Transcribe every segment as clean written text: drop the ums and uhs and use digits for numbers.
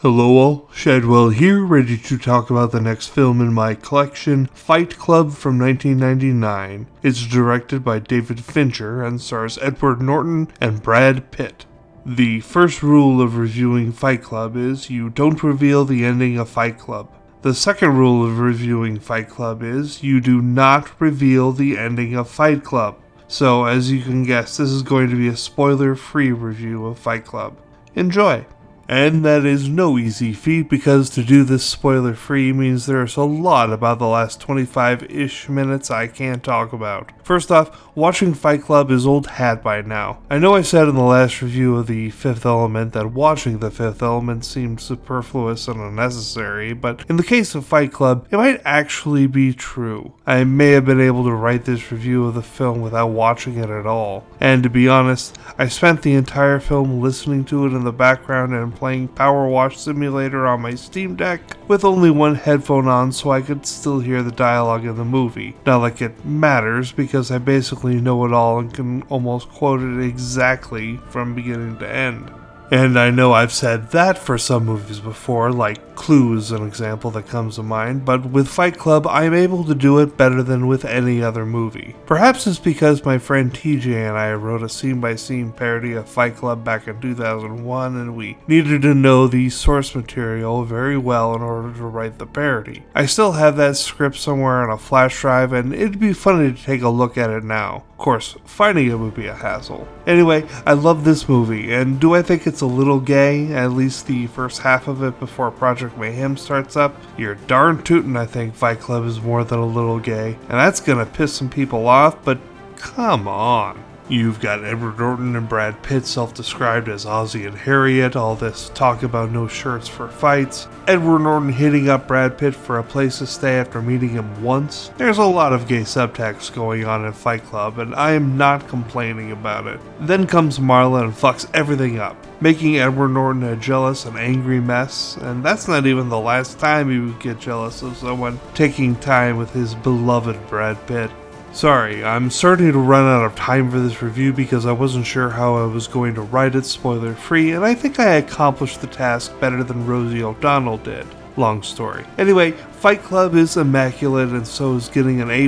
Hello all, Shadwell here, ready to talk about the next film in my collection, Fight Club from 1999. It's directed by David Fincher and stars Edward Norton and Brad Pitt. The first rule of reviewing Fight Club is you don't reveal the ending of Fight Club. The second rule of reviewing Fight Club is you do not reveal the ending of Fight Club. So as you can guess, this is going to be a spoiler-free review of Fight Club. Enjoy! And that is no easy feat, because to do this spoiler-free means there's a lot about the last 25-ish minutes I can't talk about. First off, watching Fight Club is old hat by now. I know I said in the last review of The Fifth Element that watching The Fifth Element seemed superfluous and unnecessary, but in the case of Fight Club, it might actually be true. I may have been able to write this review of the film without watching it at all. And to be honest, I spent the entire film listening to it in the background and playing Power Wash Simulator on my Steam Deck with only one headphone on so I could still hear the dialogue in the movie. Not like it matters, because I basically know it all and can almost quote it exactly from beginning to end. And I know I've said that for some movies before, like Clue is an example that comes to mind, but with Fight Club, I'm able to do it better than with any other movie. Perhaps it's because my friend TJ and I wrote a scene-by-scene parody of Fight Club back in 2001, and we needed to know the source material very well in order to write the parody. I still have that script somewhere on a flash drive, and it'd be funny to take a look at it now. Of course, finding it would be a hassle. Anyway, I love this movie, and do I think it's a little gay, at least the first half of it before Project Mayhem starts up? You're darn tootin' I think Fight Club is more than a little gay, and that's gonna piss some people off, but come on. You've got Edward Norton and Brad Pitt self-described as Ozzy and Harriet, all this talk about no shirts for fights, Edward Norton hitting up Brad Pitt for a place to stay after meeting him once. There's a lot of gay subtext going on in Fight Club, and I am not complaining about it. Then comes Marla and fucks everything up, making Edward Norton a jealous and angry mess, and that's not even the last time he would get jealous of someone taking time with his beloved Brad Pitt. Sorry, I'm starting to run out of time for this review because I wasn't sure how I was going to write it spoiler-free, and I think I accomplished the task better than Rosie O'Donnell did. Long story. Anyway, Fight Club is immaculate, and so is getting an A+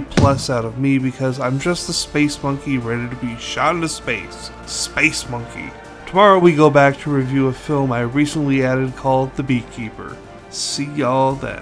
out of me because I'm just a space monkey ready to be shot into space. Space monkey. Tomorrow we go back to review a film I recently added called The Beekeeper. See y'all then.